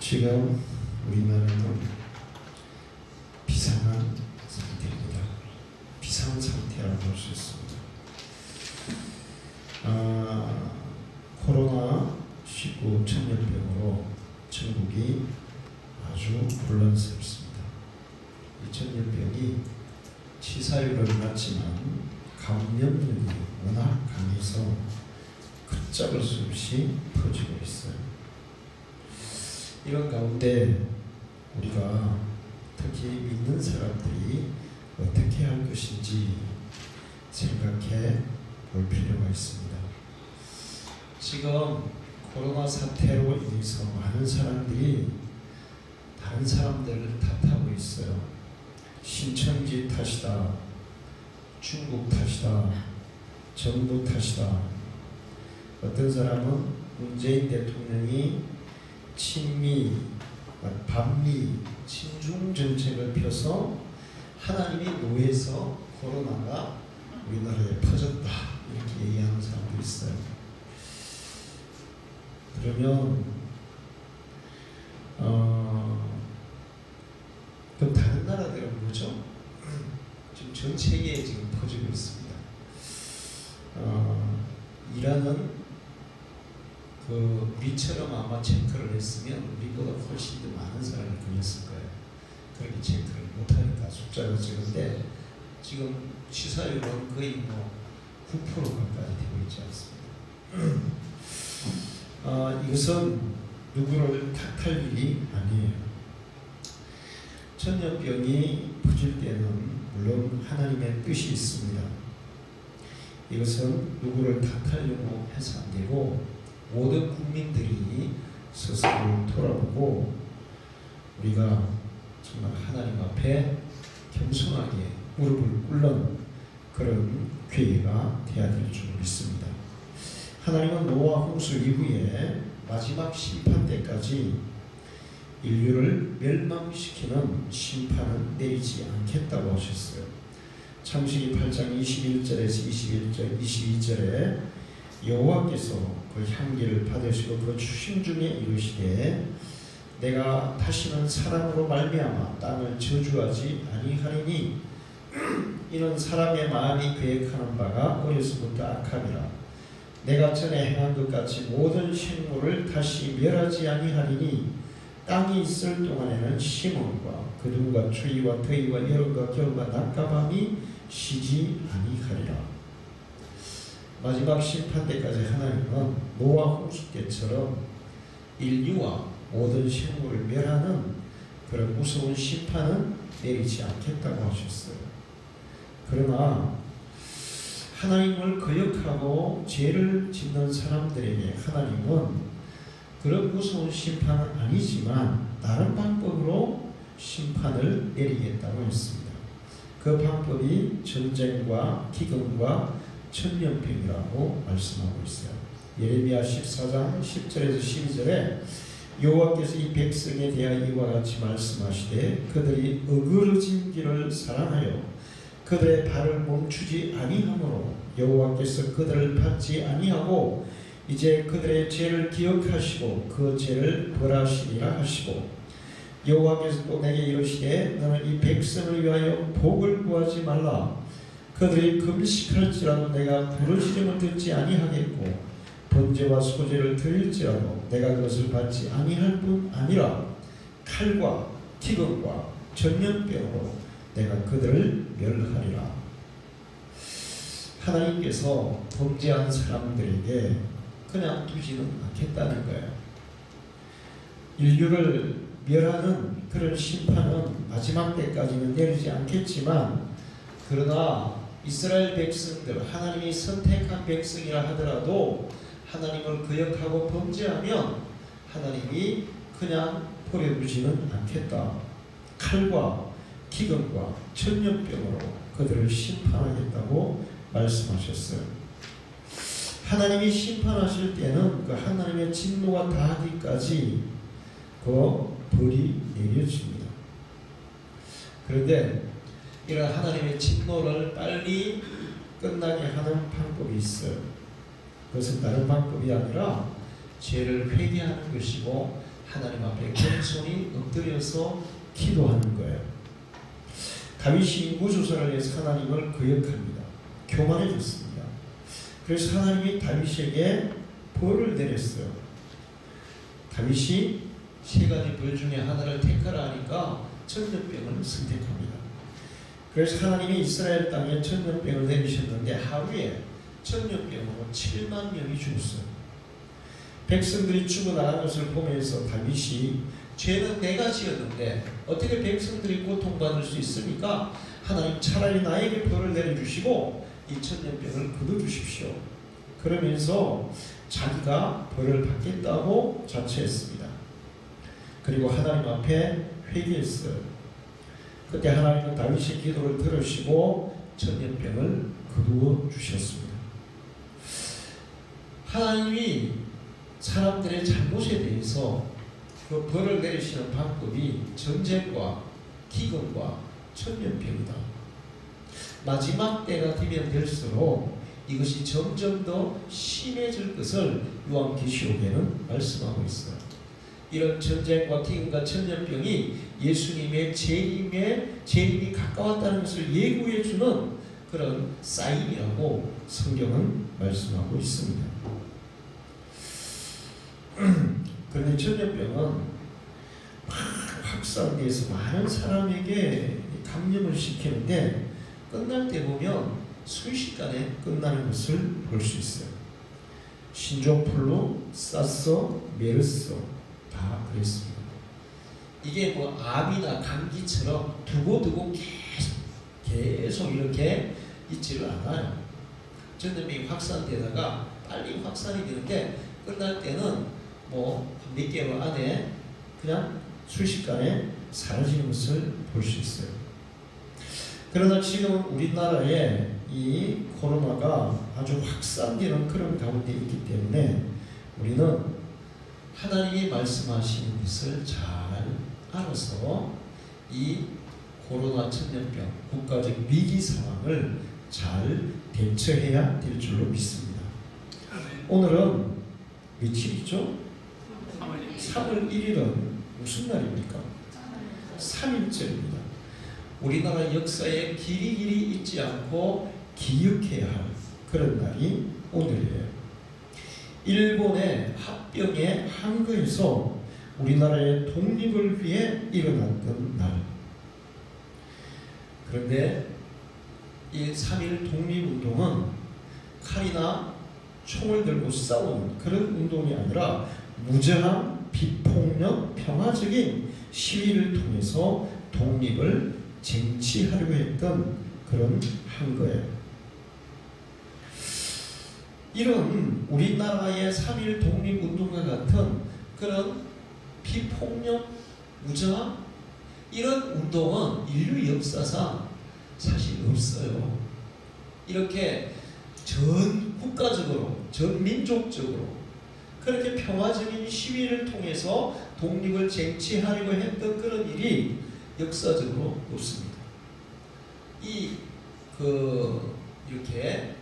지금 우리나라는 비상한 상태입니다. 비상 상태라고 볼 수 있습니다. 코로나19 천연병으로 전국이 아주 혼란스럽습니다. 이 천연병이 치사율은 낮지만 감염력이 워낙 강해서 걷잡을 수 없이 퍼지고 있어요. 이런 가운데 우리가 특히 믿는 사람들이 어떻게 할 것인지 생각해 볼 필요가 있습니다. 지금 코로나 사태로 인해서 많은 사람들이 다른 사람들을 탓하고 있어요. 신천지 탓이다, 중국 탓이다, 정부 탓이다. 어떤 사람은 문재인 대통령이 친미, 반미, 친중 정책을 펴서 하나님이 노해서 코로나가 우리나라에 퍼졌다 이렇게 얘기하는 사람도 있어요. 그러면 그럼 다른 나라들은 뭐죠? 지금 전 세계에 지금 퍼지고 있습니다. 이란은 우리처럼 아마 체크를 했으면 우리보다 훨씬 더 많은 사람이 걸렸을 거예요. 그렇게 체크를 못하니까 숫자가 적은데 지금 치사율은 거의 9% 가까이 되고 있지 않습니다. 이것은 누구를 탓할 일이 아니에요. 전염병이 퍼질 때는 물론 하나님의 뜻이 있습니다. 이것은 누구를 탓하려고 해서 안 되고 모든 국민들이 스스로를 돌아보고 우리가 정말 하나님 앞에 겸손하게 무릎을 꿇는 그런 기회가 되어야 될 줄 믿습니다. 하나님은 노아 홍수 이후에 마지막 심판 때까지 인류를 멸망시키는 심판은 내리지 않겠다고 하셨어요. 창세기 8장 21절에서 22절에 여호와께서 그 향기를 받으시고 그 추심 중에 이르시되 내가 다시는 사람으로 말미암아 땅을 저주하지 아니하리니 이는 사람의 마음이 계획하는 바가 어려서부터 악함이라. 내가 전에 행한 것 같이 모든 생물을 다시 멸하지 아니하리니 땅이 있을 동안에는 심음과 거둠과 추위와 더위와 여름과 겨울과 낮과 밤이 쉬지 아니하리라. 마지막 심판 때까지 하나님은 노아 홍수 때처럼 인류와 모든 생물을 멸하는 그런 무서운 심판은 내리지 않겠다고 하셨어요. 그러나 하나님을 거역하고 죄를 짓는 사람들에게 하나님은 그런 무서운 심판은 아니지만 다른 방법으로 심판을 내리겠다고 했습니다. 그 방법이 전쟁과 기근과 천연병이라고 말씀하고 있어요. 예레미야 14장 10절에서 12절에 여호와께서 이 백성에 대하여 이와 같이 말씀하시되 그들이 어그러진 길을 사랑하여 그들의 발을 멈추지 아니하므로 여호와께서 그들을 받지 아니하고 이제 그들의 죄를 기억하시고 그 죄를 벌하시리라 하시고 여호와께서 또 내게 이르시되 너는 이 백성을 위하여 복을 구하지 말라. 그들이 금식할지라도 내가 부르짖음을 듣지 아니하겠고 번제와 소제를 드릴지라도 내가 그것을 받지 아니할 뿐 아니라 칼과 기근과 전염병으로 내가 그들을 멸하리라. 하나님께서 범죄한 사람들에게 그냥 두지는 않겠다는 거예요. 인류를 멸하는 그런 심판은 마지막 때까지는 내리지 않겠지만 그러나 이스라엘 백성들, 하나님이 선택한 백성이라 하더라도 하나님을 거역하고 범죄하면 하나님이 그냥 버려두지는 않겠다. 칼과 기근과 전염병으로 그들을 심판하겠다고 말씀하셨어요. 하나님이 심판하실 때는 그 하나님의 진노가 다하기까지 그 벌이 내려집니다. 그런데 이런 하나님의 진노를 빨리 끝나게 하는 방법이 있어요. 그것은 다른 방법이 아니라 죄를 회개하는 것이고 하나님 앞에 겸손히 엎드려서 기도하는 거예요. 다윗이 인구조사를 위해서 하나님을 거역합니다. 교만해졌습니다. 그래서 하나님이 다윗에게 벌을 내렸어요. 다윗이 세 가지 벌 중에 하나를 택하라 하니까 전염병을 선택합니다. 그래서 하나님이 이스라엘 땅에 전염병을 내리셨는데 하루에 전염병으로 7만 명이 죽었어요. 백성들이 죽어나가는 것을 보면서 다윗이 죄는 내가 지었는데 어떻게 백성들이 고통받을 수 있습니까? 하나님 차라리 나에게 벌을 내려주시고 이 전염병을 거둬주십시오. 그러면서 자기가 벌을 받겠다고 자처했습니다. 그리고 하나님 앞에 회개했어요. 그때 하나님은 다윗의 기도를 들으시고 전염병을 거두어 주셨습니다. 하나님이 사람들의 잘못에 대해서 그 벌을 내리시는 방법이 전쟁과 기근과 전염병이다. 마지막 때가 되면 될수록 이것이 점점 더 심해질 것을 요한계시록에는 말씀하고 있어요. 이런 전쟁과 기근과 전염병이 예수님의 재림이 가까웠다는 것을 예고해 주는 그런 사인이라고 성경은 말씀하고 있습니다. 그런데 전염병은 막 확산돼서 많은 사람에게 감염을 시키는데 끝날 때 보면 순식간에 끝나는 것을 볼 수 있어요. 신종플루, 사스, 메르스 다 그랬습니다. 이게 뭐 암이나 감기처럼 두고두고 계속 이렇게 있지를 않아요. 전염병이 확산되다가 빨리 확산이 되는데 끝날 때는 뭐 몇 개월 안에 그냥 순식간에 사라지는 것을 볼 수 있어요. 그러나 지금 우리나라에 이 코로나가 아주 확산되는 그런 가운데 있기 때문에 우리는 하나님이 말씀하시는 것을 잘 알아서 이 코로나 전염병 국가적 위기 상황을 잘 대처해야 될 줄로 믿습니다. 오늘은 며칠이죠? 3월 1일은 무슨 날입니까? 3.1절입니다. 우리나라 역사에 길이 잊지 않고 기억해야 할 그런 날이 오늘이에요. 일본의 합병의 한거에서 우리나라의 독립을 위해 일어났던 날. 그런데 이 3.1 독립운동은 칼이나 총을 들고 싸우는 그런 운동이 아니라 무제한 비폭력 평화적인 시위를 통해서 독립을 쟁취하려고 했던 그런 한거예요. 이런 우리나라의 3.1 독립운동과 같은 그런 비폭력 무제한 이런 운동은 인류 역사상 사실 없어요. 이렇게 전 국가적으로 전 민족적으로 그렇게 평화적인 시위를 통해서 독립을 쟁취하려고 했던 그런 일이 역사적으로 없습니다. 이렇게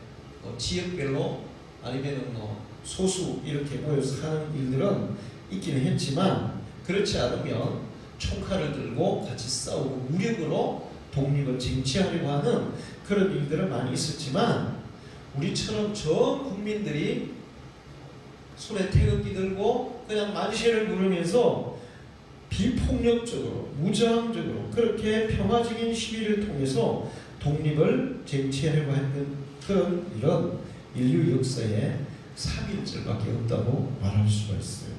지역별로 아니면 소수 이렇게 모여서 하는 일들은 있기는 했지만 그렇지 않으면 총칼을 들고 같이 싸우고 무력으로 독립을 쟁취하려고 하는 그런 일들은 많이 있었지만 우리처럼 전 국민들이 손에 태극기 들고 그냥 만세를 부르면서 비폭력적으로 무장적으로 그렇게 평화적인 시위를 통해서 독립을 쟁취하려고 했던 그런 일은 인류 역사에 3.1절밖에 없다고 말할 수가 있어요.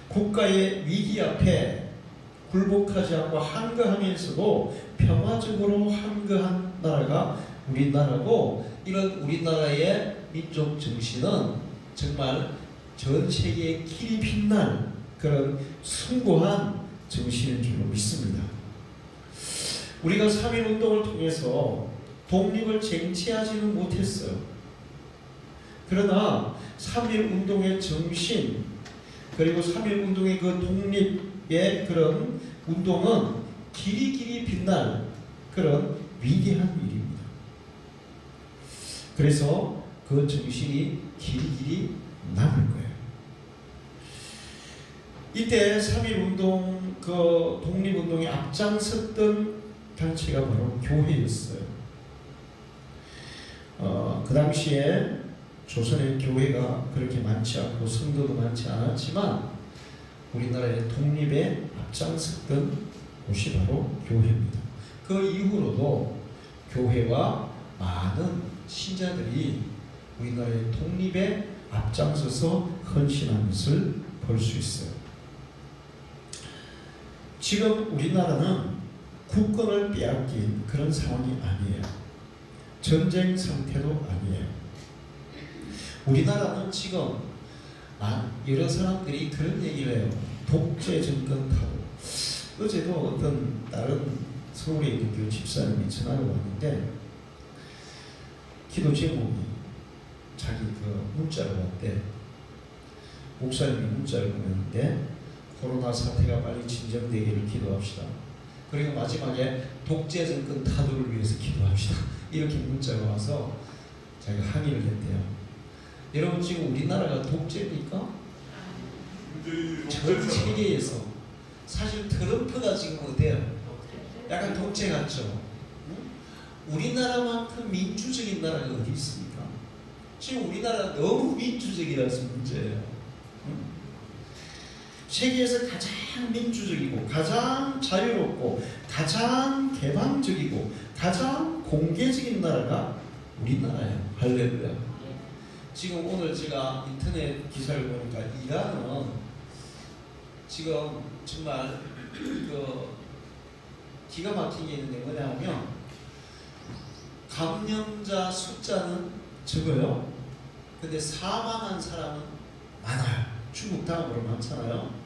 국가의 위기 앞에 굴복하지 않고 한거하면서도 평화적으로 한거한 나라가 우리나라고, 이런 우리나라의 민족 정신은 정말 전 세계에 길이 빛날 그런 숭고한 정신인 줄로 믿습니다. 우리가 3.1 운동을 통해서 독립을 쟁취하지는 못했어요. 그러나 3.1 운동의 정신, 그리고 3.1 운동의 그 독립의 그런 운동은 길이 빛날 그런 위대한 일입니다. 그래서 그 정신이 길이 남을 거예요. 이때 3.1운동 그 독립운동에 앞장섰던 단체가 바로 교회였어요. 그 당시에 조선의 교회가 그렇게 많지 않고 성도도 많지 않았지만 우리나라의 독립에 앞장섰던 곳이 바로 교회입니다. 그 이후로도 교회와 많은 신자들이 우리나라의 독립에 앞장서서 헌신한 것을 볼 수 있어요. 지금 우리나라는 국권을 빼앗긴 그런 상황이 아니에요. 전쟁 상태도 아니에요. 우리나라는 지금 여러 사람들이 그런 얘기를 해요. 독재 정권 타도. 어제도 어떤 다른 서울에 있는 교회 집사님이 전화를 왔는데 기도 제목이 자기 그 문자를 왔대. 목사님이 문자를 보냈는데 코로나 사태가 빨리 진정되기를 기도합시다. 그리고 마지막에 독재 정권 타도를 위해서 기도합시다. 이렇게 문자가 와서 자기가 항의를 했대요. 여러분 지금 우리나라가 독재입니까? 전 세계에서 사실 트럼프가 지금 어때요? 약간 독재 같죠? 우리나라만큼 민주적인 나라가 어디 있습니까? 지금 우리나라 너무 민주적이라서 문제예요. 세계에서 가장 민주적이고 가장 자유롭고 가장 개방적이고 가장 공개적인 나라가 우리나라예요. 할렐루야. 지금 오늘 제가 인터넷 기사를 보니까 이란은 지금 정말 그 기가 막힌 게 있는데 뭐냐면 감염자 숫자는 적어요. 근데 사망한 사람은 많아요. 중국 다음으로 많잖아요.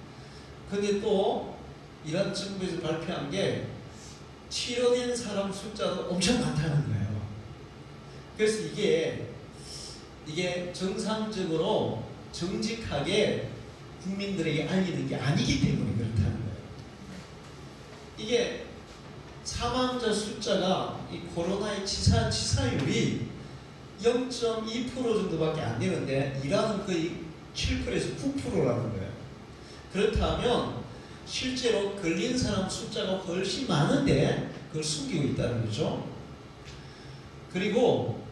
근데 또 이란 정부에서 발표한 게 치료된 사람 숫자도 엄청 많다는 거예요. 그래서 이게 정상적으로 정직하게 국민들에게 알리는 게 아니기 때문에 그렇다는 거예요. 이게 사망자 숫자가 이 코로나의 치사율이 0.2% 정도밖에 안 되는데 이란은 거의 7%에서 9%라는 거예요. 그렇다면 실제로 걸린 사람 숫자가 훨씬 많은데 그걸 숨기고 있다는 거죠. 그리고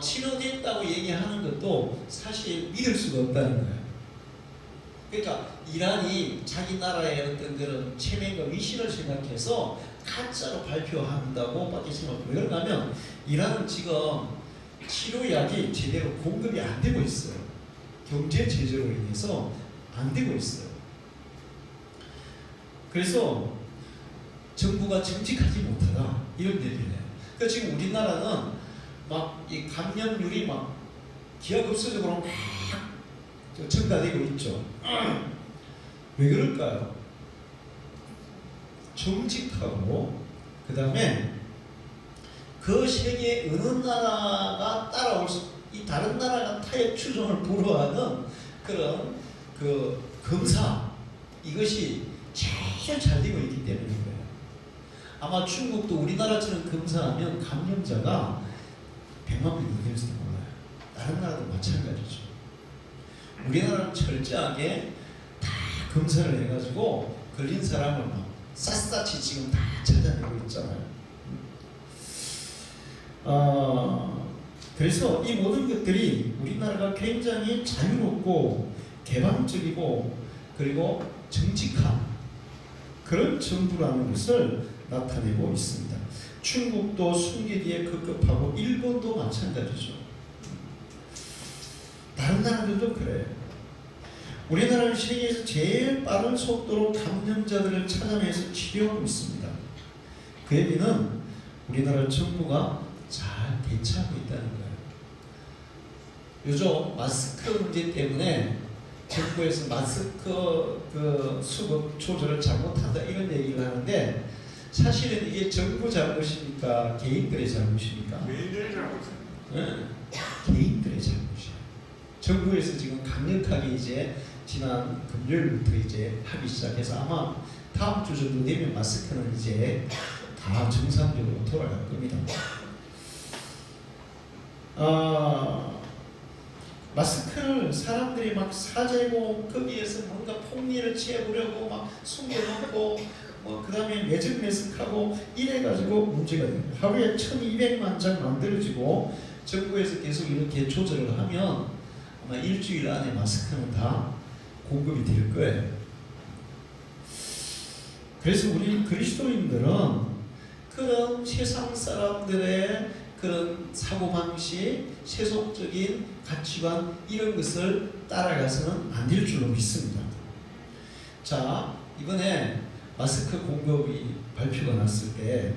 치료됐다고 얘기하는 것도 사실 믿을 수가 없다는 거예요. 그러니까 이란이 자기 나라의 어떤 그런 체면과 위신을 생각해서 가짜로 발표한다고 밖에 생각해요. 왜 그런가 하면 이란은 지금 치료약이 제대로 공급이 안 되고 있어요. 경제 제재로 인해서 안 되고 있어요. 그래서 정부가 정직하지 못하다 이런 얘기를 해요. 그러니까 지금 우리나라는 막 이 감염률이 막 기하급수적으로 막 증가되고 있죠. 왜 그럴까요? 정직하고 그 다음에 그 세계 어느 나라가 따라올 이 다른 나라가 타협 추종을 불허하는 그런 그 검사 이것이 제일 잘 되고 있기 때문인 거예요. 아마 중국도 우리나라처럼 검사하면 감염자가 100만 명이 넘을지도 몰라요. 다른 나라도 마찬가지죠. 우리나라는 철저하게 다 검사를 해가지고 걸린 사람을 막 샅샅이 지금 다 찾아내고 있잖아요. 그래서 이 모든 것들이 우리나라가 굉장히 자유롭고 개방적이고 그리고 정직한 그런 정부라는 것을 나타내고 있습니다. 중국도 순기기에 급급하고 일본도 마찬가지죠. 다른 나라들도 그래요. 우리나라는 세계에서 제일 빠른 속도로 감염자들을 찾아내서 치료하고 있습니다. 그 얘기는 우리나라 정부가 잘 대처하고 있다는 거예요. 요즘 마스크 문제 때문에 정부에서 마스크 그 수급 조절을 잘못한다 이런 얘기를 하는데 사실은 이게 정부 잘못입니까? 개인들의 잘못입니까? 개인들의 잘못입니다. 네, 개인들의 잘못이에요. 정부에서 지금 강력하게 이제 지난 금요일부터 이제 하기 시작해서 아마 다음 주 정도 되면 마스크는 이제 다 정상적으로 돌아갈 겁니다. 마스크를 사람들이 막 사재고 거기에서 뭔가 폭리를 취해보려고 막 숨겨놓고 그 다음에 매직매직하고 이래가지고 문제가 돼요. 하루에 1200만 장 만들어지고 정부에서 계속 이렇게 조절을 하면 아마 일주일 안에 마스크는 다 공급이 될 거예요. 그래서 우리 그리스도인들은 그런 세상 사람들의 그런 사고방식, 세속적인 가치관 이런 것을 따라가서는 안 될 줄로 믿습니다. 자, 이번에 마스크 공급이 발표가 났을 때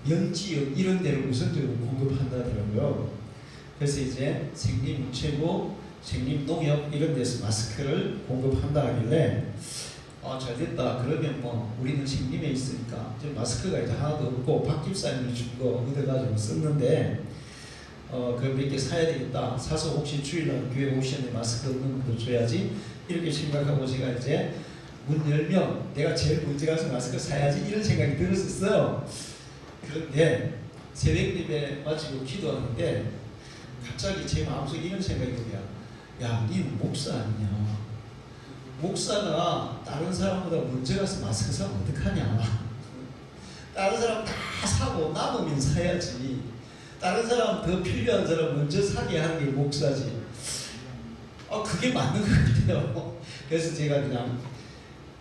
면지역 이런 데를 우선적으로 공급한다더라고요. 그래서 이제 생림우체국, 생림농협 이런 데서 마스크를 공급한다 하길래 잘됐다. 그러면 우리는 생림에 있으니까 이제 마스크가 이제 하나도 없고 박 집사님이 준 거 얻어가지고 썼는데 그걸 몇 개 사야 되겠다. 사서 혹시 주일날 교회 오시는데 마스크 없는 분들 줘야지 이렇게 생각하고 제가 이제 문 열면 내가 제일 먼저 가서 마스크 사야지 이런 생각이 들었었어요. 그런데 새벽 예배 마치고 기도하는데 갑자기 제 마음속에 이런 생각이 들어요. 야, 니는 목사 아니냐? 목사가 다른 사람보다 먼저 가서 마스크 사면 어떡하냐? 다른 사람 다 사고 남으면 사야지. 다른 사람 더 필요한 사람 먼저 사게 하는 게 목사지. 그게 맞는 것 같아요. 그래서 제가 그냥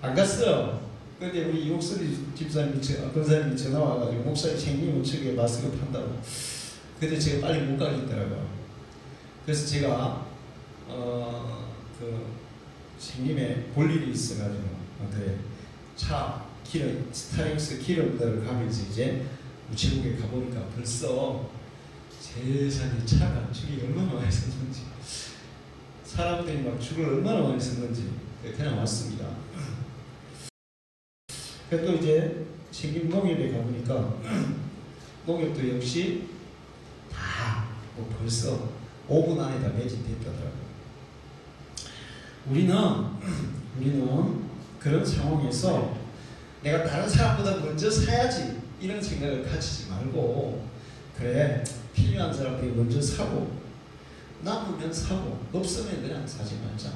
안 갔어요. 근데 우리 이옥슬이 집사님이 권사님이 전화 와가지고 목사님 생림우체국에 마스크 판다고. 근데 제가 빨리 못 가겠더라고요. 그래서 제가 생림에 볼 일이 있어가지고 차 기름 스타렉스 기름들을 가면서 이제 우체국에 가보니까 벌써 세상에 차가 줄이 얼마나 많이 섰는지 사람들이 막 줄을 얼마나 많이 섰는지 그냥 왔습니다. 또 이제 생림농협에 가보니까 농협도 역시 다 벌써 5분 안에 다 매진됐다더라고요. 우리는 그런 상황에서 내가 다른 사람보다 먼저 사야지 이런 생각을 가지지 말고 그래 필요한 사람들이 먼저 사고 남으면 사고 없으면 그냥 사지 말자.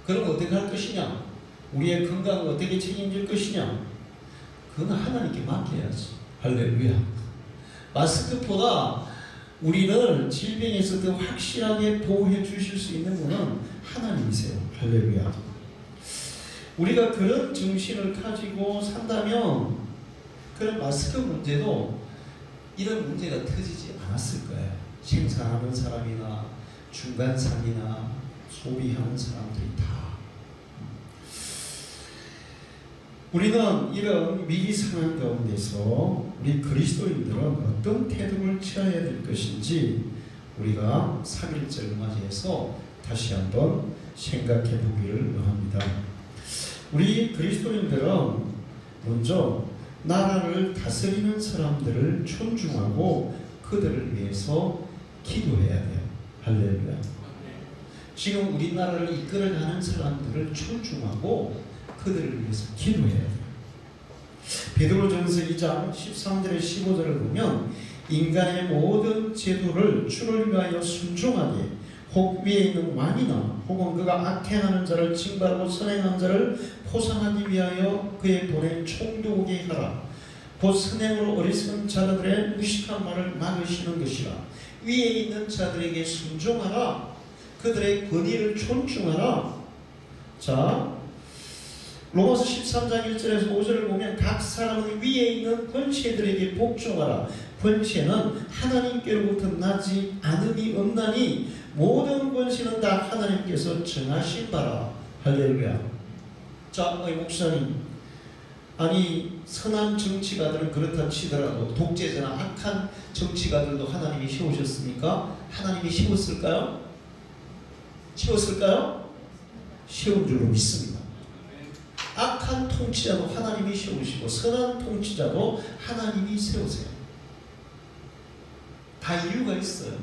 그럼 어떻게 할 것이냐? 우리의 건강을 어떻게 책임질 것이냐? 그건 하나님께 맡겨야지. 할렐루야. 마스크보다 우리를 질병에서 더 확실하게 보호해 주실 수 있는 분은 하나님이세요. 할렐루야. 우리가 그런 정신을 가지고 산다면 그런 마스크 문제도 이런 문제가 터지지 않았을 거예요. 생산하는 사람이나 중간상이나 소비하는 사람들이 다. 우리는 이런 위기 상황 가운데서 우리 그리스도인들은 어떤 태도를 취해야 될 것인지 우리가 3.1절 맞이해서 다시 한번 생각해 보기를 원합니다. 우리 그리스도인들은 먼저 나라를 다스리는 사람들을 존중하고 그들을 위해서 기도해야 돼요. 할렐루야. 지금 우리나라를 이끌어가는 사람들을 존중하고 그들을 위해서 기도해야 돼요. 베드로전서 2장 13절에 15절을 보면 인간의 모든 제도를 주를 위하여 순종하게 혹 위에 있는 왕이나 혹은 그가 악행하는 자를 징벌하고 선행하는 자를 포상하기 위하여 그의 돈에 총독에게 하라. 곧 선행으로 어리석은 자들의 무식한 말을 막으시는 것이라. 위에 있는 자들에게 순종하라. 그들의 권위를 존중하라. 자, 로마서 13장 1절에서 5절을 보면 각 사람은 위에 있는 권세들에게 복종하라. 권세는 하나님께로부터 나지 않음이 없나니 모든 권세는 다 하나님께서 정하신 바라. 할렐루야. 자, 목사님, 아니 선한 정치가들은 그렇다 치더라도 독재자나 악한 정치가들도 하나님이 세우셨습니까? 하나님이 세웠을까요? 세웠을까요? 세운 줄로 믿습니다. 악한 통치자도 하나님이 세우시고 선한 통치자도 하나님이 세우세요. 다 이유가 있어요.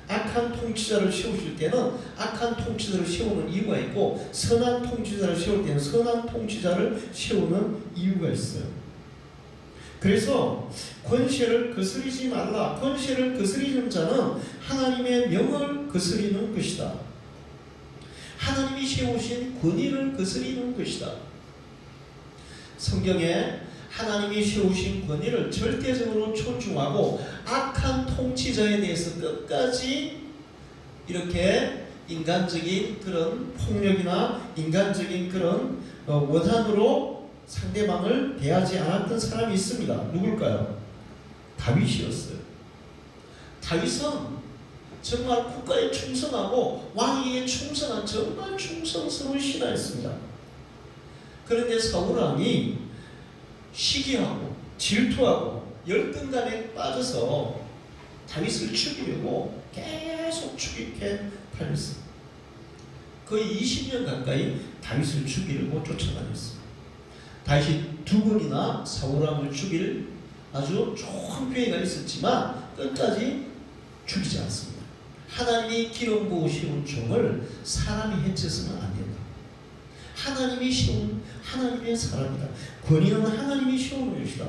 악한 통치자를 세우실 때는 악한 통치자를 세우는 이유가 있고 선한 통치자를 세울 때는 선한 통치자를 세우는 이유가 있어요. 그래서 권세를 거스르지 말라. 권세를 거스리는 자는 하나님의 명을 거스리는 것이다. 하나님이 세우신 권위를 거스리는 것이다. 성경에 하나님이 세우신 권위를 절대적으로 존중하고 악한 통치자에 대해서 끝까지 이렇게 인간적인 그런 폭력이나 인간적인 그런 원한으로 상대방을 대하지 않았던 사람이 있습니다. 누굴까요? 다윗이었어요. 다윗은 정말 국가에 충성하고 왕에게 충성한 정말 충성스러운 신하였습니다. 그런데 사울왕이 시기하고 질투하고 열등감에 빠져서 다윗을 죽이려고 계속 죽이게 달렸습니다. 거의 20년 가까이 다윗을 죽이려고 쫓아다녔습니다. 다윗이 2번이나 사울왕을 죽일 아주 좋은 기회가 있었지만 끝까지 죽이지 않습니다. 하나님이 기름 부으시는 종을 사람이 해쳐서는 안 된다. 하나님이 세운 하나님의 사람이다. 권위는 하나님이 세우는 것이다.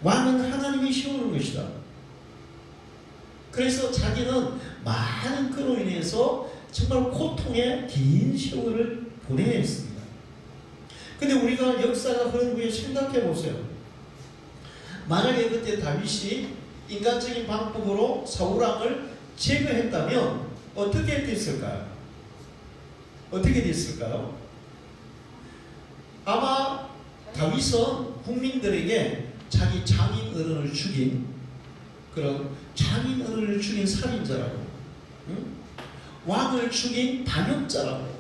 왕은 하나님이 세우는 것이다. 그래서 자기는 많은 그로 인해서 정말 고통의 긴 세월을 보내야 했습니다. 근데 우리가 역사가 흐른 후에 생각해 보세요. 만약에 그때 다윗이 인간적인 방법으로 사울왕을 제거했다면 어떻게 됐을까요? 어떻게 됐을까요? 아마 다윗은 국민들에게 자기 장인 어른을 죽인 그런 장인 어른을 죽인 살인자라고, 왕을 죽인 반역자라고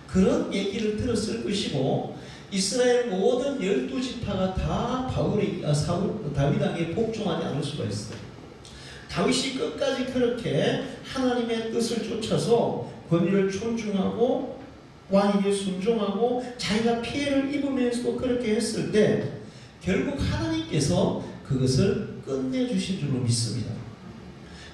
그런 얘기를 들었을 것이고, 이스라엘 모든 12지파가 다 다윗왕에 복종하지 않을 수가 있어요. 다윗이 끝까지 그렇게 하나님의 뜻을 쫓아서 권위를 존중하고 왕에게 순종하고 자기가 피해를 입으면서도 그렇게 했을 때 결국 하나님께서 그것을 끝내주신 줄로 믿습니다.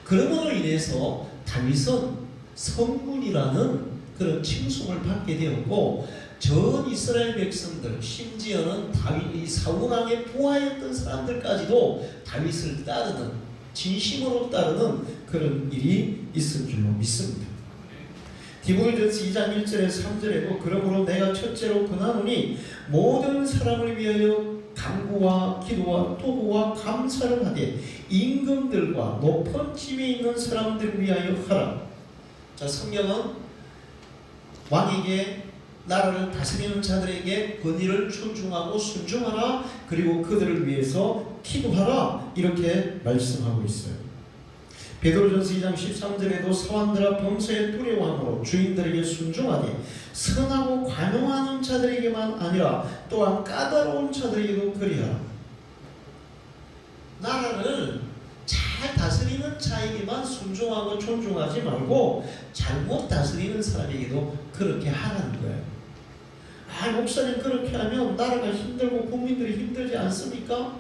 그러므로 인해서 다윗은 성군이라는 그런 칭송을 받게 되었고, 전 이스라엘 백성들, 심지어는 다윗이 사울왕의 부하였던 사람들까지도 다윗을 따르는, 진심으로 따르는 그런 일이 있을 줄로 믿습니다. 디모데전서 2장 1절에 3절에도 그러므로 내가 첫째로 권하노니 모든 사람을 위하여 간구와 기도와 토구와 감사를 하되 임금들과 높은 집에 있는 사람들을 위하여 하라. 자, 성경은 왕에게, 나라를 다스리는 자들에게 권위를 존중하고 순종하라, 그리고 그들을 위해서 기도하라, 이렇게 말씀하고 있어요. 베드로전서 2장 13절에도 사환들아 범사에 두려워함으로 주인들에게 순종하되 선하고 관용하는 자들에게만 아니라 또한 까다로운 자들에게도 그리하라. 나라를 잘 다스리는 자에게만 순종하고 존중하지 말고 잘못 다스리는 사람에게도 그렇게 하라는 거예요. 목사님 그렇게 하면 나라가 힘들고 국민들이 힘들지 않습니까?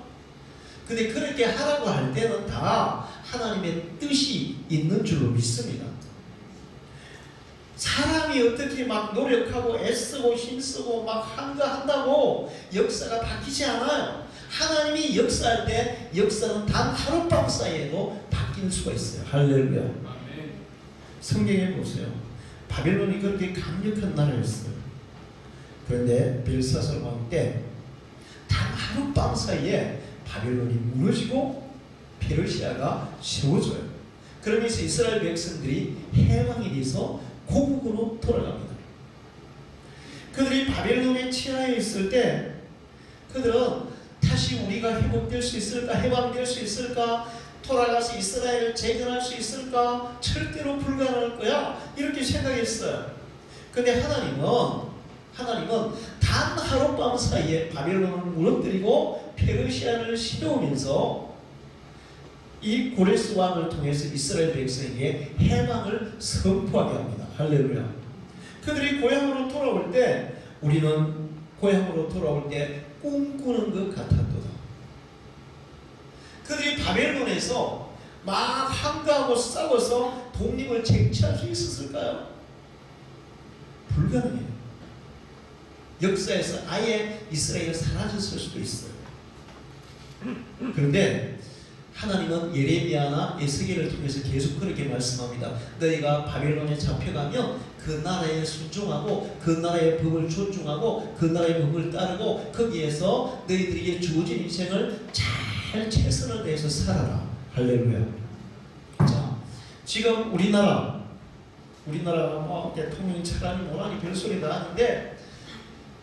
근데 그렇게 하라고 할 때는 다 하나님의 뜻이 있는 줄로 믿습니다. 사람이 어떻게 막 노력하고 애쓰고 힘쓰고 막 한다고 역사가 바뀌지 않아요. 하나님이 역사할 때 역사는 단 하룻밤 사이에도 바뀔 수가 있어요. 할렐루야. 성경에 보세요. 바벨론이 그렇게 강력한 나라였어요. 그런데 벨사살 왕 때 단 하룻밤 사이에 바벨론이 무너지고 페르시아가 세워져요. 그러면서 이스라엘 백성들이 해방이 돼서 고국으로 돌아갑니다. 그들이 바벨론의 치하에 있을 때 그들은 다시 우리가 회복될 수 있을까? 해방될 수 있을까? 돌아가서 이스라엘을 재건할 수 있을까? 절대로 불가능할 거야. 이렇게 생각했어요. 그런데 하나님은 단 하룻밤 사이에 바벨론을 무너뜨리고 페르시아를 세우면서 이 고레스 왕을 통해서 이스라엘 백성에게 해방을 선포하게 합니다. 할렐루야. 그들이 고향으로 돌아올 때, 우리는 고향으로 돌아올 때 꿈꾸는 것 같았도다. 그들이 바벨론에서 막 한가하고 싸워서 독립을 쟁취할 수 있었을까요? 불가능해요. 역사에서 아예 이스라엘이 사라졌을 수도 있어요. 그런데 하나님은 예레미야나 에스겔을 통해서 계속 그렇게 말씀합니다. 너희가 바벨론에 잡혀가면 그 나라에 순종하고 그 나라의 법을 존중하고 그 나라의 법을 따르고 거기에서 너희들에게 주어진 인생을 잘 최선을 다해서 살아라. 할렐루야. 자, 지금 우리나라 뭐 대통령이 잘하니 못하니 별소리 다 하는데,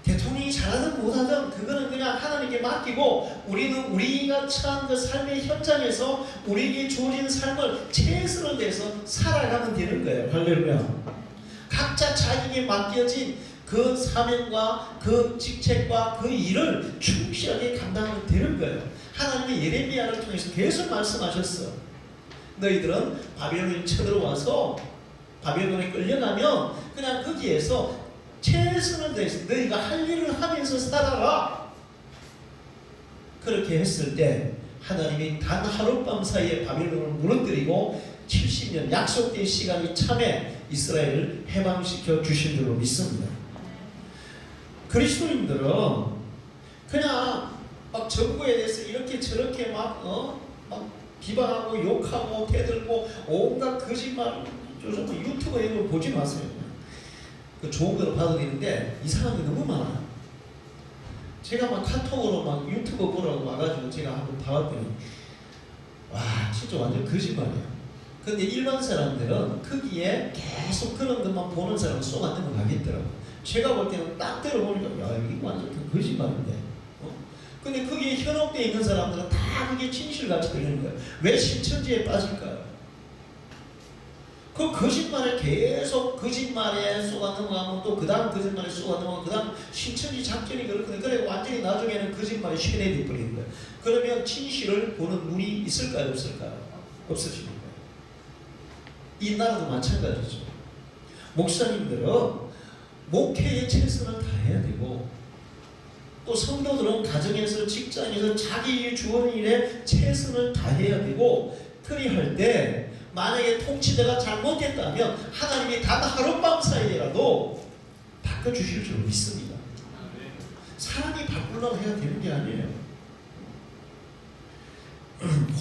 대통령이 잘하든 못하든 그거는 그냥 하나님께 맡기고 우리는 우리가 처한 그 삶의 현장에서 우리에게 주어진 삶을 최선을 다해서 살아가면 되는 거예요. 할렐루야. 각자 자기에게 맡겨진 그 사명과 그 직책과 그 일을 충실하게 감당하면 되는 거예요. 하나님의 예레미야를 통해서 계속 말씀하셨어. 너희들은 바벨론에 쳐들어와서 바벨론에 끌려가면 그냥 거기에서 최선을 다해서 너희가 할 일을 하면서 살아라. 그렇게 했을 때 하나님이 단 하룻밤 사이에 바벨론을 무너뜨리고 70년 약속된 시간이 참에 이스라엘을 해방시켜 주신 줄로 믿습니다. 그리스도인들은 그냥 막 정부에 대해서 이렇게 저렇게 막 비방하고 욕하고 대들고 온갖 거짓말, 요즘 유튜브 이런 거 보지 마세요. 그 좋은 거로 봐도 되는데 이상한 게 너무 많아요. 제가 막 카톡으로 막 유튜브 보라고 와가지고 제가 한번 봐봤더니 와, 진짜 완전 거짓말이에요. 근데 일반 사람들은 거기에 계속 그런 것만 보는 사람은 쏙 안 넘어가겠더라고. 제가 볼 때는 딱 들어보니까 야, 이거 완전 거짓말인데. 근데 거기에 현혹되어 있는 사람들은 다 그게 진실같이 들리는 거예요. 왜 신천지에 빠질까요? 그 거짓말에 계속 거짓말에 쏘가 넘어가면 또 그 다음 거짓말에 쏘가 넘어가고 그 다음 신천지 작전이 그렇거든요. 그래 완전히 나중에는 거짓말이 시간이 돼버리는 거예요. 그러면 진실을 보는 눈이 있을까요? 없을까요? 없으십니까? 이 나라도 마찬가지죠. 목사님들은 목회에 최선을 다해야 되고 또 성도들은 가정에서 직장에서 자기 주어진 일에 최선을 다해야 되고, 그리할 때 만약에 통치자가 잘못했다면 하나님이 단 하룻밤 사이에라도 바꿔주실 줄 믿습니다. 사람이 바꾸려고 해야 되는 게 아니에요.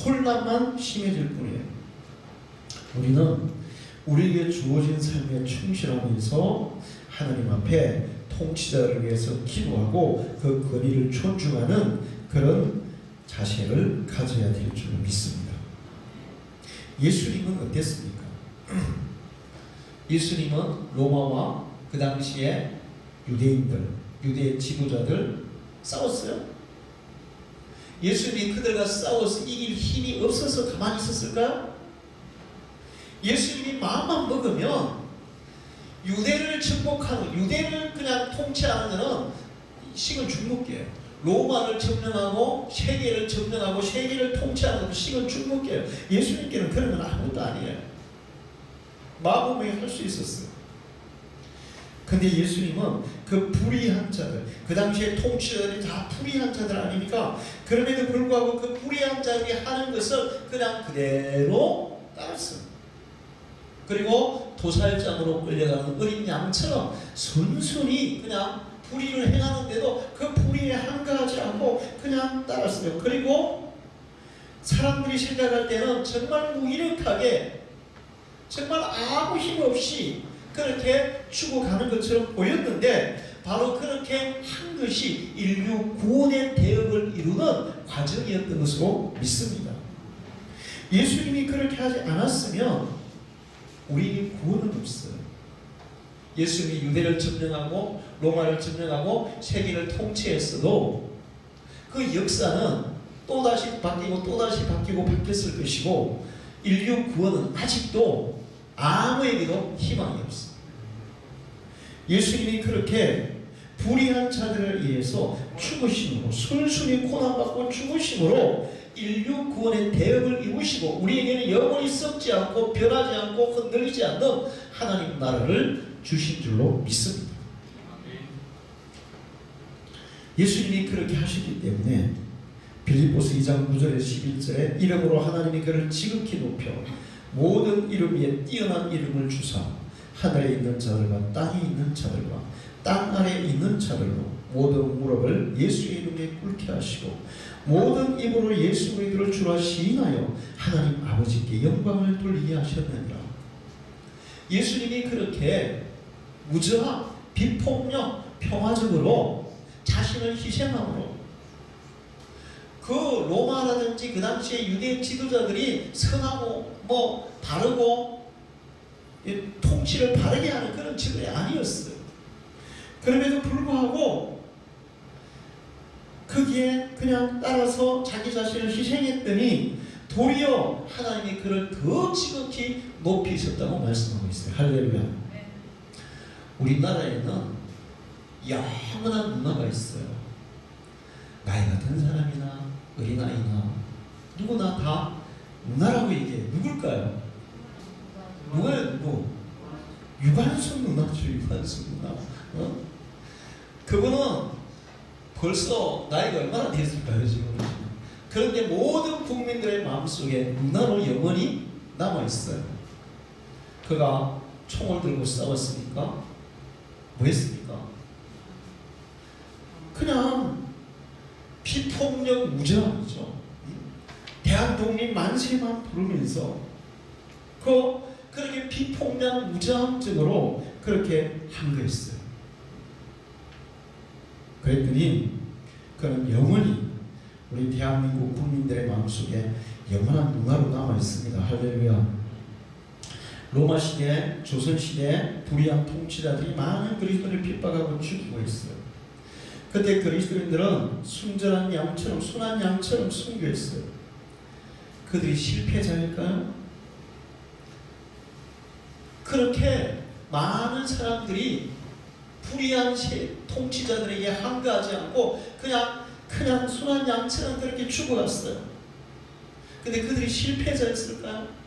혼란만 심해질 뿐이에요. 우리는 우리에게 주어진 삶에 충실하면서 하나님 앞에 통치자를 위해서 기도하고 그 권위를 존중하는 그런 자세를 가져야 될 줄 믿습니다. 예수님은 어땠습니까? 예수님은 로마와 그 당시에 유대인들, 유대 지도자들 싸웠어요? 예수님이 그들과 싸워서 이길 힘이 없어서 가만히 있었을까요? 예수님이 마음만 먹으면 유대를 정복하는, 유대를 그냥 통치하는 것은 식은 중국계예요. 로마를 점령하고 세계를 점령하고 세계를 통치하는 것도 식은 중국계예요. 예수님께는 그런 건 아무것도 아니에요. 마음먹으면 할 수 있었어요. 근데 예수님은 그 불의한 자들, 그 당시에 통치자들이 다 불의한 자들 아닙니까? 그럼에도 불구하고 그 불의한 자들이 하는 것을 그냥 그대로 따랐어요. 그리고 도살장으로 끌려가는 어린 양처럼 순순히 그냥 불의를 행하는데도 그 불의에 한가하지 않고 그냥 따랐어요. 그리고 사람들이 생각할 때는 정말 무기력하게, 정말 아무 힘 없이 그렇게 죽어가는 것처럼 보였는데, 바로 그렇게 한 것이 인류 구원의 대업을 이루는 과정이었던 것으로 믿습니다. 예수님이 그렇게 하지 않았으면 우리에게 구원은 없어요. 예수님이 유대를 점령하고 로마를 점령하고 세계를 통치했어도 그 역사는 또다시 바뀌고 또다시 바뀌고 바뀌었을 것이고, 인류 구원은 아직도 아무에게도 희망이 없습니다. 예수님이 그렇게 불의한 자들을 위해서 죽으심으로, 순순히 고난받고 죽으심으로 인류 구원의 대업을 이루시고 우리에게는 영원히 썩지 않고 변하지 않고 흔들리지 않는 하나님 나라를 주신 줄로 믿습니다. 예수님이 그렇게 하시기 때문에 빌립보서 2장 9절에서 11절에 이름으로 하나님이 그를 지극히 높여 모든 이름 위에 뛰어난 이름을 주사 하늘에 있는 자들과 땅에 있는 자들과 땅 아래에 있는 자들로 모든 무릎을 예수의 이름에 꿇게 하시고 모든 입으로 예수 그리스도를 주라 시인하여 하나님 아버지께 영광을 돌리게 하셨느니라. 예수님이 그렇게 무죄와 비폭력 평화적으로 자신을 희생함으로 그 로마라든지 그 당시에 유대 지도자들이 선하고 바르고 통치를 바르게 하는 그런 지도이 아니었어요. 그럼에도 불구하고 거기에 그냥 따라서 자기 자신을 희생했더니 도리어 하나님이 그를 더 지극히 높이셨다고 말씀하고 있어요. 할렐루야. 우리나라에는 영원한 문화가 있어요. 나이가 든 사람이나 어린아이나 누구나 다 문화라고 얘기해요. 누굴까요? 누가요? 누구? 유관순 누나죠. 유관순 누나. 그분은 벌써 나이가 얼마나 됐을까요 지금? 그런데 모든 국민들의 마음속에 누나로 영원히 남아있어요. 그가 총을 들고 싸웠습니까? 뭐 했습니까? 그냥 비폭력 무죄함이죠. 대한 독립 만세만 부르면서 그렇게 비폭력 무죄함적으로 그렇게 한 거였어요. 그랬더니 그는 영원히 우리 대한민국 국민들의 마음속에 영원한 누나로 남아있습니다. 할렐루야. 로마 시대, 조선 시대 불의한 통치자들이 많은 그리스도인을 핍박하고 죽이고 있어요. 그때 그리스도인들은 순전한 양처럼 순한 양처럼 순교했어요. 그들이 실패자일까요? 그렇게 많은 사람들이 불의한 통치자들에게 항거하지 않고 그냥 순한 양처럼 그렇게 죽어갔어요. 근데 그들이 실패자였을까요?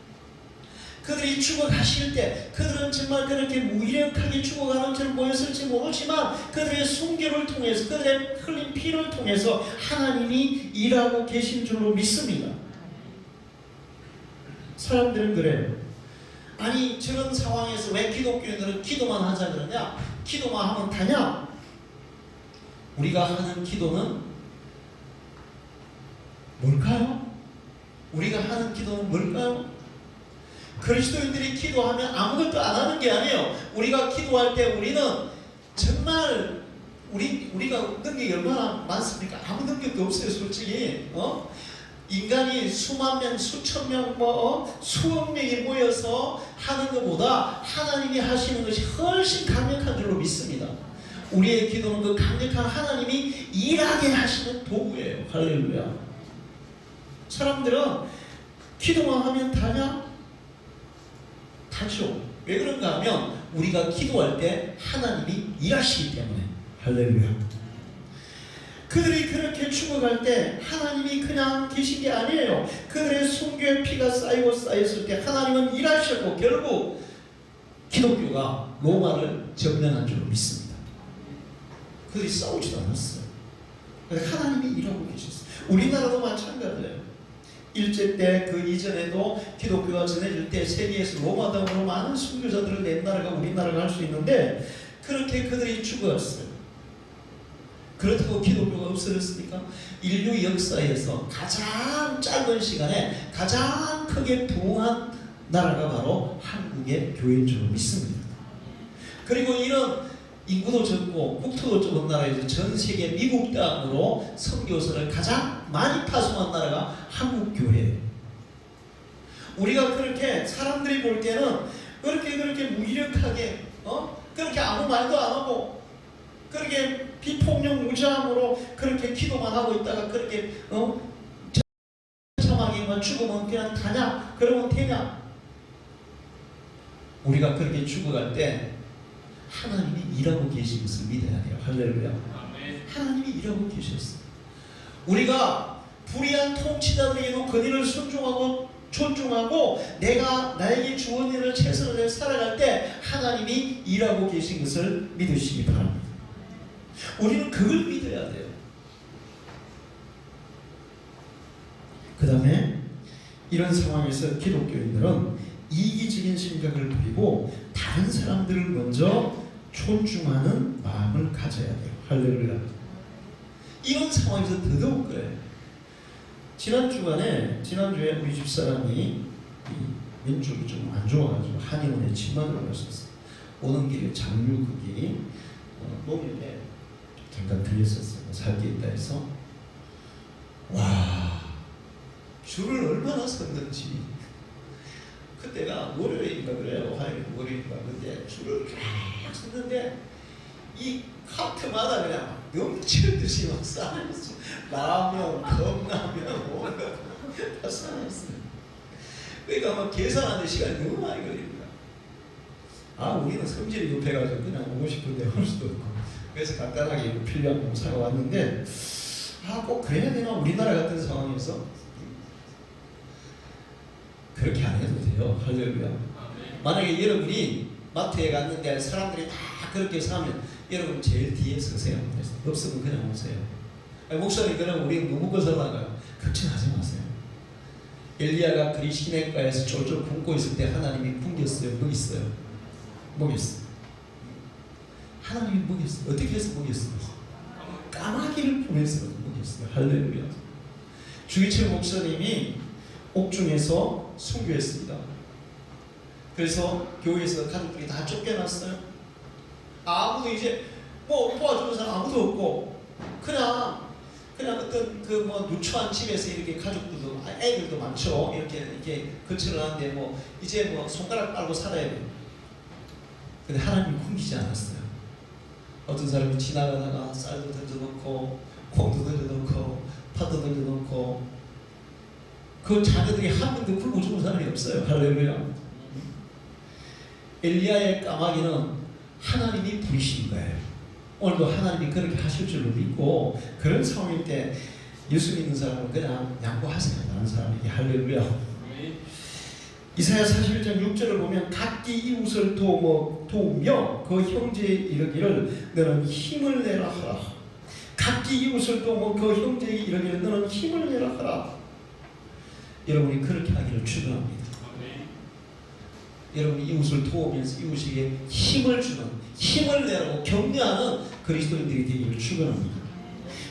그들이 죽어가실 때 그들은 정말 그렇게 무기력하게 죽어가는 줄 보였을지 모르지만 그들의 순교를 통해서 그들의 흘린 피를 통해서 하나님이 일하고 계신 줄로 믿습니다. 사람들은 그래요. 아니 저런 상황에서 왜 기독교인들은 기도만 하자 그러냐? 기도만 하면 다냐? 우리가 하는 기도는 뭘까요? 우리가 하는 기도는 뭘까요? 그리스도인들이 기도하면 아무것도 안 하는 게 아니에요. 우리가 기도할 때 우리는 정말 우리가 능력이 얼마나 많습니까? 아무 능력도 없어요 솔직히. 인간이 수만 명, 수천 명, 수억 명이 모여서 하는 것보다 하나님이 하시는 것이 훨씬 강력한 줄로 믿습니다. 우리의 기도는 그 강력한 하나님이 일하게 하시는 도구예요. 할렐루야. 사람들은 기도만 하면 다냐? 다죠. 왜 그런가 하면 우리가 기도할 때 하나님이 일하시기 때문에. 할렐루야. 그들이 그렇게 죽어갈 때 하나님이 그냥 계신 게 아니에요. 그들의 순교의 피가 쌓였을 때 하나님은 일하셨고 결국 기독교가 로마를 점령한 줄로 믿습니다. 그들이 싸우지도 않았어요. 하나님이 일하고 계셨어요. 우리나라도 마찬가지예요. 일제 때 그 이전에도 기독교가 전해질 때 세계에서 로마 등으로 많은 순교자들을 낸 나라가 우리나라가 할 수 있는데 그렇게 그들이 죽어갔어요. 그렇다고 기독교가 없어졌습니까? 인류 역사에서 가장 짧은 시간에 가장 크게 부흥한 나라가 바로 한국의 교회인 줄 믿습니다. 그리고 이런 인구도 적고 국토도 좁은 나라에서 전 세계 미국 땅으로 선교사를 가장 많이 파송한 나라가 한국 교회예요. 우리가 그렇게 사람들이 볼 때는 그렇게 무기력하게 그렇게 아무 말도 안 하고 그렇게 비폭력 무죄함으로 그렇게 기도만 하고 있다가 그렇게 처참하게만 죽으면 그냥 다냐? 그러면 되냐? 우리가 그렇게 죽어갈 때 하나님이 일하고 계신 것을 믿어야 돼요. 할렐루야. 하나님이 일하고 계셨어요. 우리가 불의한 통치자들에게도 그들을 순종하고 존중하고 내가 나에게 주어진 일을 최선을 다해 살아갈 때 하나님이 일하고 계신 것을 믿으시기 바랍니다. 우리는 그걸 믿어야 돼요. 그 다음에 이런 상황에서 기독교인들은 이기적인 생각을 버리고 다른 사람들을 먼저 존중하는 마음을 가져야 돼요. 할렐루야. 이런 상황에서 더더욱 그래. 지난주에 우리 집사람이 왼쪽이 좀 안 좋아가지고 한의원에 진단을 하셨어요. 오는 길에 장류극이 노면에 잠깐 들렸었어요. 살 게 있다 해서. 와, 줄을 얼마나 섰는지. 그때가 월요일인가 그래요. 월요일인가. 근데 줄을 쫙 섰는데 이 카트마다 그냥 넘치듯이 막 쌓여있어. 라면, 컵라면, 뭐 다 쌓여있어요. 그러니까 막 계산하는 시간이 너무 많이 걸립니다. 우리는 성질이 급해가지고 그냥 오고 싶은데 올 수도 없고. 그래서 간단하게 필요한 거 사러 왔는데, 꼭 그래야 되나? 우리나라 같은 상황에서 그렇게 안 해도 돼요. 할렐루야. 만약에 여러분이 마트에 갔는데 사람들이 다 그렇게 사면 여러분 제일 뒤에 서세요. 없으면 그냥 오세요. 목사님, 그럼 우리 너무 벗어나가요. 걱정하지 마세요. 엘리야가 그리 시냇가에서 쫄쫄 굶고 있을 때 하나님이 굶겼어요? 먹였어요? 먹였어요. 하나님이 먹였어요. 어떻게 해서 먹였어요? 까마귀를 보내서 먹였어요. 할렐루야. 주기철 목사님이 옥중에서 순교했습니다. 그래서 교회에서 가족들이 다 쫓겨났어요. 아무도 이제 뭐 도와주는 사람 아무도 없고 그냥 어떤 누추한 집에서 이렇게 가족들도 애들도 많죠. 이렇게 거처를 하는데 이제 손가락 빨고 살아야 돼요. 근데 하나님이 굶기지 않았어요. 어떤 사람이 지나가다가 쌀도 던져놓고 콩도 던져놓고 팥도 던져놓고 그 자녀들이 한 명도 굶고 죽은 사람이 없어요. 할렐루야. 엘리야의 까마귀는 하나님이 부리신 거예요. 오늘도 하나님이 그렇게 하실 줄로 믿고 그런 상황일 때 예수 믿는 사람은 그냥 양보하세요. 다른 사람에게. 할렐루야. 이사야 41장 6절을 보면 각기 이웃을 도우며 그 형제에 이르기를 너는 힘을 내라 하라. 각기 이웃을 도우며 그 형제에 이르기를 너는 힘을 내라 하라. 여러분이 그렇게 하기를 축원합니다. 여러분이 이웃을 도우면서 이웃에게 힘을 주는, 힘을 내라고 격려하는 그리스도인들이 되기를 축원합니다.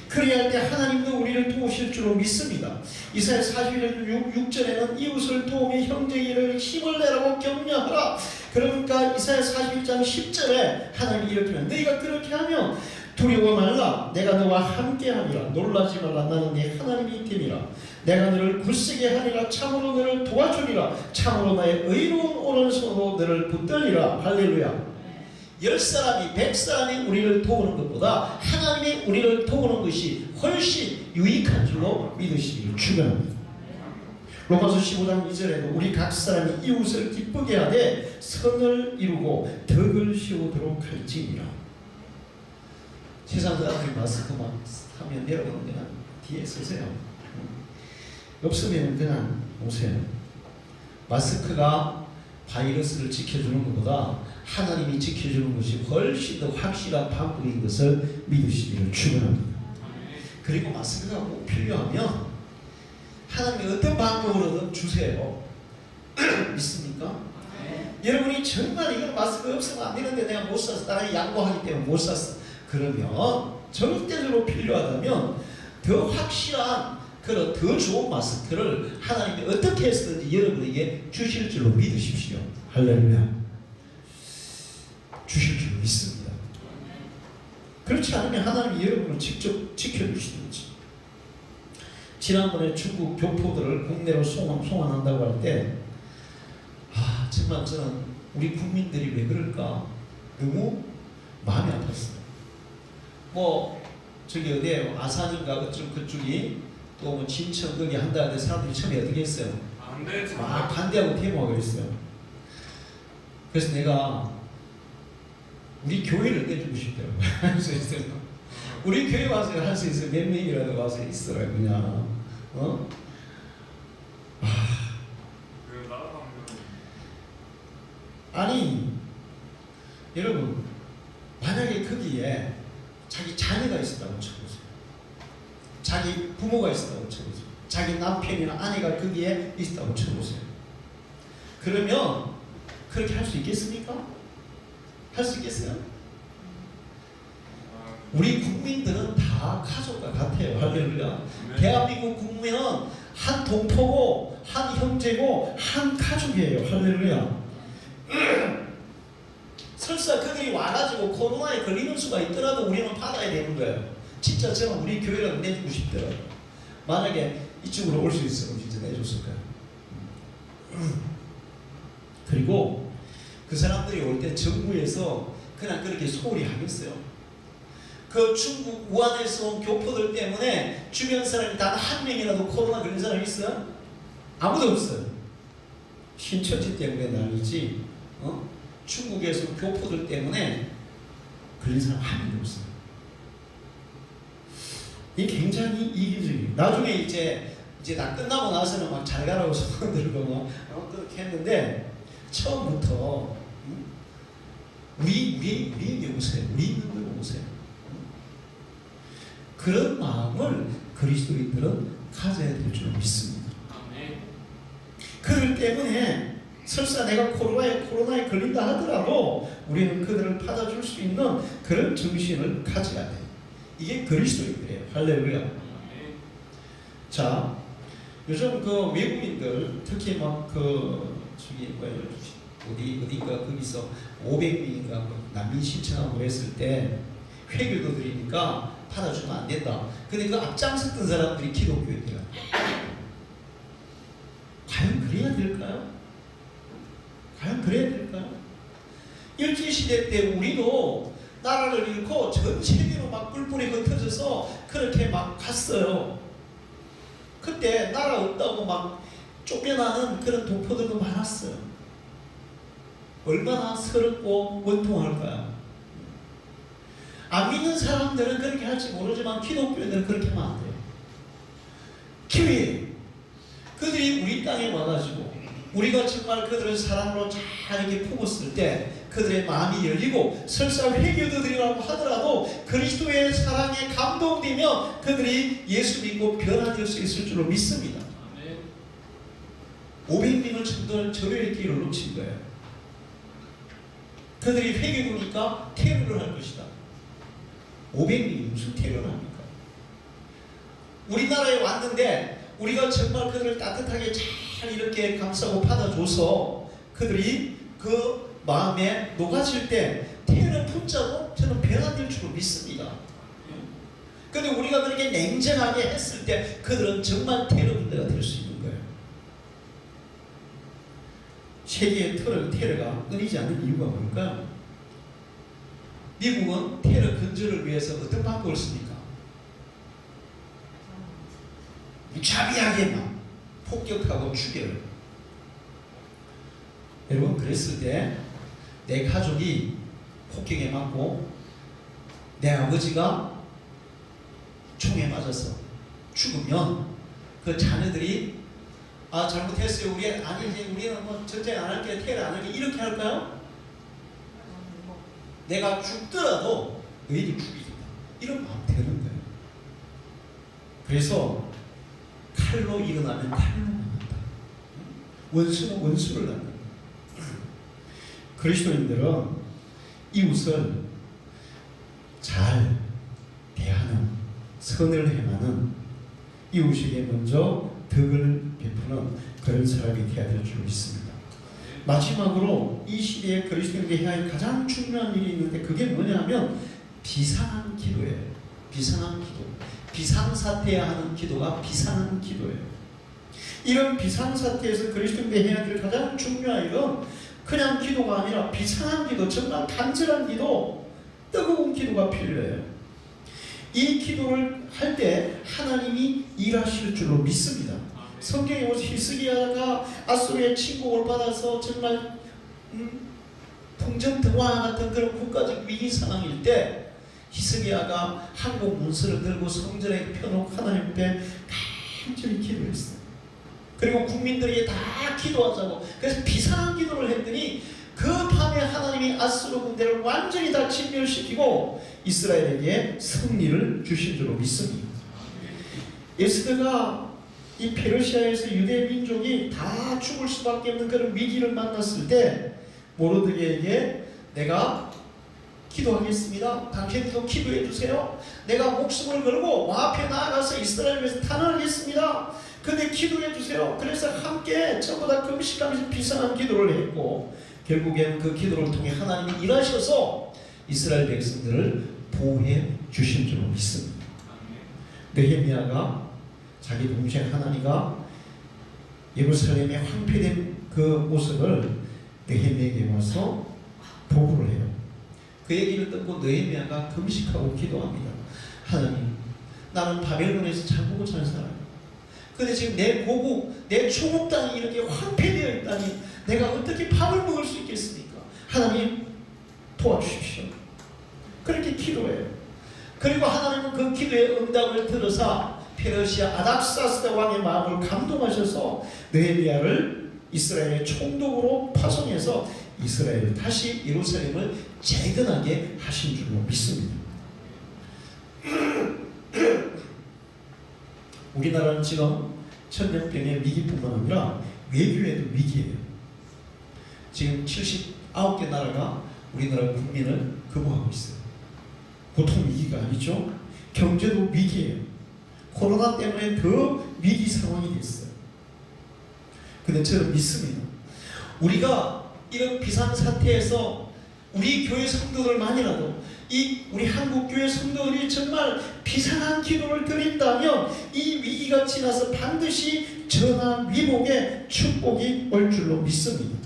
그래야 할 때 하나님도 우리를 도우실 줄로 믿습니다. 이사야 41장 6절에는 이웃을 도우며 형제에게 힘을 내라고 격려하라. 그러니까 이사야 41장 10절에 하나님이 이렇게 하면 너희가 그렇게 하면 두려워 말라. 내가 너와 함께하리라. 놀라지 말라. 나는 네 하나님이 됨이라. 내가 너를 굳세게 하리라. 참으로 너를 도와주리라. 참으로 나의 의로운 오른손으로 너를 붙들리라. 할렐루야. 10사람이 100사람이 우리를 도우는 것보다 하나님이 우리를 도우는 것이 훨씬 유익한 줄로 믿으시기를 축원합니다. 로마서 15장 2절에도 우리 각 사람이 이웃을 기쁘게 하되 선을 이루고 덕을 세우도록 할지니라. 세상 사람들이 마스크만 하면 여러분 그냥 뒤에 서세요. 없으면 그냥 오세요. 마스크가 바이러스를 지켜주는 것보다 하나님이 지켜주는 것이 훨씬 더 확실한 방법인 것을 믿으시기를 축원합니다. 그리고 마스크가 꼭 필요하면 하나님이 어떤 방법으로든 주세요. 믿습니까? 여러분이 정말 이거 마스크 없으면 안 되는데 내가 못 샀어. 나는 양보하기 때문에 못 샀어. 그러면 절대적으로 필요하다면 더 확실한 그런 더 좋은 마스크를 하나님이 어떻게 해서든지 여러분에게 주실 줄로 믿으십시오. 할렐루야. 주실 줄 믿습니다. 그렇지 않으면 하나님이 여러분을 직접 지켜주시든지. 지난번에 중국 교포들을 국내로 송환한다고 할 때 정말 저는 우리 국민들이 왜 그럴까 너무 마음이 아팠어요. 저기 어디에 아산인가 그쪽이 또 진천 거기 한다는데 사람들이 처음에 어떻게 했어요? 막 반대하고 데모하고 그랬어요. 그래서 내가 우리 교회를 내주고 싶더라고요. 할 수 있어요. 우리 교회 와서 할 수 있어요. 몇 명이라도 와서 있어라 그냥. 아니 여러분 만약에 거기에 자기 자녀가 있었다고 쳐보세요. 자기 부모가 있었다고 쳐보세요. 자기 남편이나 아내가 거기에 있었다고 쳐보세요. 그러면 그렇게 할 수 있겠습니까? 할 수 있겠어요? 우리 국민들은 다 가족과 같아요. 할렐루야. 네. 대한민국 국민은 한 동포고 한 형제고 한 가족이에요. 할렐루야. 설사 그들이 와가지고 코로나에 걸리는 수가 있더라도 우리는 받아야 되는 거예요. 진짜 저는 우리 교회를 내주고 싶더라고요. 만약에 이쪽으로 올 수 있으면 진짜 내줬을 거예요. 그리고 그 사람들이 올 때 정부에서 그냥 그렇게 소홀히 하겠어요. 그 중국 우한에서 온 교포들 때문에 주변 사람이 단 한 명이라도 코로나 걸린 사람이 있어요? 아무도 없어요. 신천지 때문에 난리지 중국에서 온 교포들 때문에 걸린 사람 한 명도 없어요. 이게 굉장히 이기적이에요. 나중에 이제 다 끝나고 나서는 막 잘 가라고 소문 들고 막 그렇게 했는데 처음부터 우리에게 오세요. 우리 있는 데로 오세요. 그런 마음을 그리스도인들은 가져야 될 줄 믿습니다. 그렇기 때문에 설사 내가 코로나에 걸린다 하더라도 우리는 그들을 받아줄 수 있는 그런 정신을 가져야 돼요. 이게 그리스도인들이에요. 할렐루야. 자, 요즘 그 외국인들 특히 막 어디인가 거기서 500명인가 난민 신청하고 했을 때 회교도들이니까 받아주면 안 된다. 근데 그 앞장섰던 사람들이 기독교인이라. 과연 그래야 될까요? 과연 그래야 될까요? 일제시대 때 우리도 나라를 잃고 전 세계로 막 뿔뿔이 흩어져서 그렇게 막 갔어요. 그때 나라 없다고 막 쫓겨나는 그런 동포들도 많았어요. 얼마나 서럽고 원통할까요? 안 믿는 사람들은 그렇게 할지 모르지만 기독교인들은 그렇게 하면 안 돼요. 기회. 그들이 우리 땅에 와가지고 우리가 정말 그들을 사랑으로 잘 이렇게 품었을 때 그들의 마음이 열리고 설사 회교도들이라고 하더라도 그리스도의 사랑에 감동되며 그들이 예수 믿고 변화될 수 있을 줄로 믿습니다. 500명을 전도할 절호의 기회를 놓친 거예요. 그들이 회개보니까 테러를 할 것이다. 500명이 무슨 테러를 합니까? 우리나라에 왔는데 우리가 정말 그들을 따뜻하게 잘 이렇게 감싸고 받아줘서 그들이 그 마음에 녹아질 때 테러 분자도 저는 변화될 줄로 믿습니다. 그런데 우리가 그렇게 냉정하게 했을 때 그들은 정말 테러 분자가 될 수 있는 거예요. 세계의 테러가 끊이지 않는 이유가 뭘까요? 미국은 테러 근절을 위해서 어떤 방법을 씁니까? 무자비하게만 폭격하고 죽여요. 여러분, 그랬을 때 내 가족이 폭격에 맞고 내 아버지가 총에 맞아서 죽으면 그 자녀들이 잘못했어요. 우리는 뭐 전쟁 안 할게, 테러 안 할게 이렇게 할까요? 내가 죽더라도 너희들 죽이겠다. 이런 마음 되는 거예요. 그래서 칼로 일어나면 칼로 만난다. 원수는 원수를 낳는다. 그리스도인들은 이웃을 잘 대하는, 선을 행하는, 이웃에게 먼저 덕을 베푸는 그런 사람이 되어야 될 줄 믿습니다. 마지막으로 이 시대에 그리스도인에게 해야 할 가장 중요한 일이 있는데 그게 뭐냐면 비상한 기도예요. 비상한 기도. 비상사태야 하는 기도가 비상한 기도예요. 이런 비상사태에서 그리스도인에게 해야 될 가장 중요한 일은 그냥 기도가 아니라 비상한 기도, 정말 간절한 기도, 뜨거운 기도가 필요해요. 이 기도를 할 때 하나님이 일하실 줄로 믿습니다. 성경에 보면 히스기야가 아수르의 침공을 받아서 정말 풍전등화 같은 그런 국가적 위기 상황일 때 히스기야가 한국 문서를 들고 성전에 펴놓고 하나님 앞에 간절히 기도했어요. 그리고 국민들에게 다 기도하자고. 그래서 비상한 기도를 했더니 그 밤에 하나님이 아수르 군대를 완전히 다 진멸시키고 이스라엘에게 승리를 주신 줄로 믿습니다. 에스더가 이 페르시아에서 유대 민족이 다 죽을 수밖에 없는 그런 위기를 만났을 때 모르드게에게 내가 기도하겠습니다. 당신들도 기도해 주세요. 내가 목숨을 걸고 왕 앞에 나아가서 이스라엘을 위해서 탄원하겠습니다. 근데 기도해 주세요. 그래서 함께 전부 다 금식하면서 비상한 기도를 했고, 결국에는 그 기도를 통해 하나님이 일하셔서 이스라엘 백성들을 보호해 주신 줄로 믿습니다. 느헤미야가 자기 동생 하나니가 예루살렘의 황폐된 그 모습을 느헤미야에게 와서 보고를 해요. 그 얘기를 듣고 느헤미야가 금식하고 기도합니다. 하나님, 나는 바벨론에서 잘 먹고 잘 살아요. 근데 지금 내 고국, 내 초국 땅이 이렇게 황폐되어 있다니 내가 어떻게 밥을 먹을 수 있겠습니까? 하나님 도와주십시오. 그렇게 기도해요. 그리고 하나님은 그 기도의 응답을 들으사 페르시아 아닥사스다 왕의 마음을 감동하셔서 느헤미야를 이스라엘의 총독으로 파송해서 이스라엘을 다시 예루살렘을 재건하게 하신 줄로 믿습니다. 우리나라는 지금 천년병의 위기뿐만 아니라 외교에도 위기예요. 지금 79개 나라가 우리나라 국민을 거부하고 있어요. 보통 위기가 아니죠. 경제도 위기예요. 코로나 때문에 더 위기 상황이 됐어요. 근데 저는 믿습니다. 우리가 이런 비상사태에서 우리 교회 성도들만이라도 우리 한국 교회 성도들이 정말 비상한 기도를 드린다면 이 위기가 지나서 반드시 전환 위복의 축복이 올 줄로 믿습니다.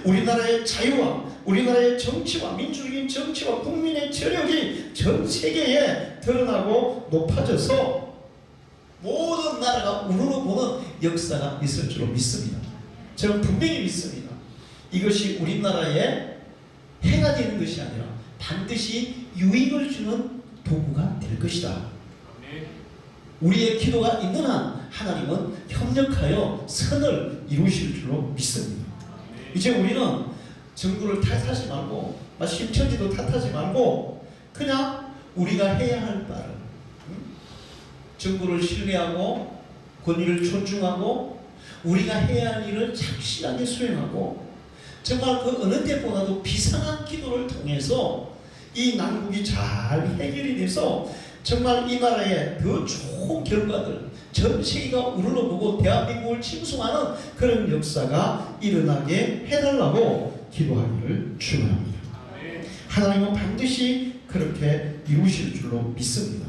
우리나라의 자유와 우리나라의 정치와 민주적인 정치와 국민의 저력이 전 세계에 드러나고 높아져서 모든 나라가 우러러보는 역사가 있을 줄로 믿습니다. 저는 분명히 믿습니다. 이것이 우리나라에 해가 되는 것이 아니라 반드시 유익을 주는 도구가 될 것이다. 우리의 기도가 있는 한 하나님은 협력하여 선을 이루실 줄로 믿습니다. 이제 우리는 정부를 탓하지 말고 신천지도 탓하지 말고 그냥 우리가 해야 할 바를 정부를 신뢰하고 권위를 존중하고 우리가 해야 할 일을 착실하게 수행하고 정말 그 어느 때보다도 비상한 기도를 통해서 이 난국이 잘 해결이 돼서 정말 이 나라에 더 좋은 결과들 전 세계가 우러러보고 대한민국을 칭송하는 그런 역사가 일어나게 해달라고 기도하기를 축원합니다. 하나님은 반드시 그렇게 이루실 줄로 믿습니다.